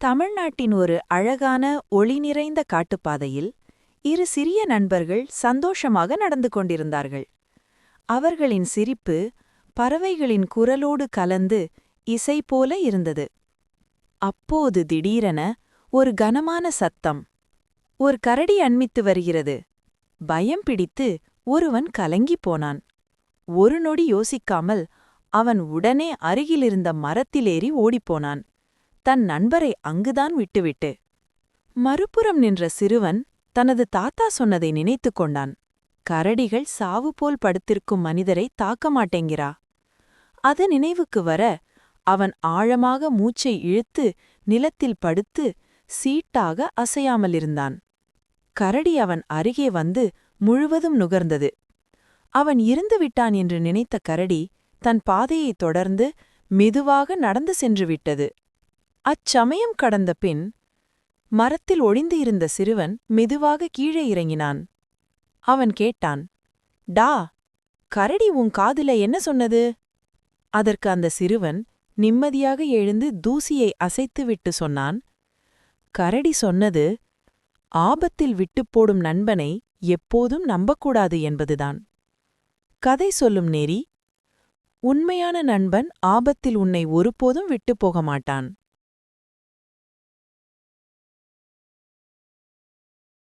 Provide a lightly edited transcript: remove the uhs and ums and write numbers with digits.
தமிழ்நாட்டின் ஒரு அழகான ஒளி நிறைந்த காட்டுப்பாதையில் இரு சிறிய நண்பர்கள் சந்தோஷமாக நடந்து கொண்டிருந்தார்கள். அவர்களின் சிரிப்பு பறவைகளின் குரலோடு கலந்து இசை போல இருந்தது. அப்போது திடீரென ஒரு கனமான சத்தம். ஒரு கரடி அண்மித்து வருகிறது. பயம் பிடித்து ஒருவன் கலங்கிப் போனான். ஒரு நொடி யோசிக்காமல் அவன் உடனே அருகிலிருந்த மரத்திலேறி ஓடிப்போனான், தன் நண்பரை அங்குதான் விட்டுவிட்டு. மறுபுறம் நின்ற சிறுவன் தனது தாத்தா சொன்னதை நினைத்துக் கொண்டான். கரடிகள் சாவு போல் படுத்திருக்கும் மனிதரை தாக்க மாட்டேங்கிறா. அது நினைவுக்கு வர அவன் ஆழமாக மூச்சை இழுத்து நிலத்தில் படுத்து சீட்டாக அசையாமலிருந்தான். கரடி அவன் அருகே வந்து முழுவதும் நுகர்ந்தது. அவன் இருந்து விட்டான் என்று நினைத்த கரடி தன் பாதையைத் தொடர்ந்து மெதுவாக நடந்து சென்று விட்டது. அச்சமயம் கடந்த பின் மரத்தில் ஒளிந்து இருந்த சிறுவன் மெதுவாக கீழே இறங்கினான். அவன் கேட்டான், டா, கரடி உன் காதுல என்ன சொன்னது? அதற்கு அந்த சிறுவன் நிம்மதியாக எழுந்து தூசியை அசைத்துவிட்டு சொன்னான், கரடி சொன்னது, ஆபத்தில் விட்டுப்போடும் நண்பனை எப்போதும் நம்பக்கூடாது என்பதுதான். கதை சொல்லும் நெறி, உண்மையான நண்பன் ஆபத்தில் உன்னை ஒருபோதும் விட்டுப் போக மாட்டான்.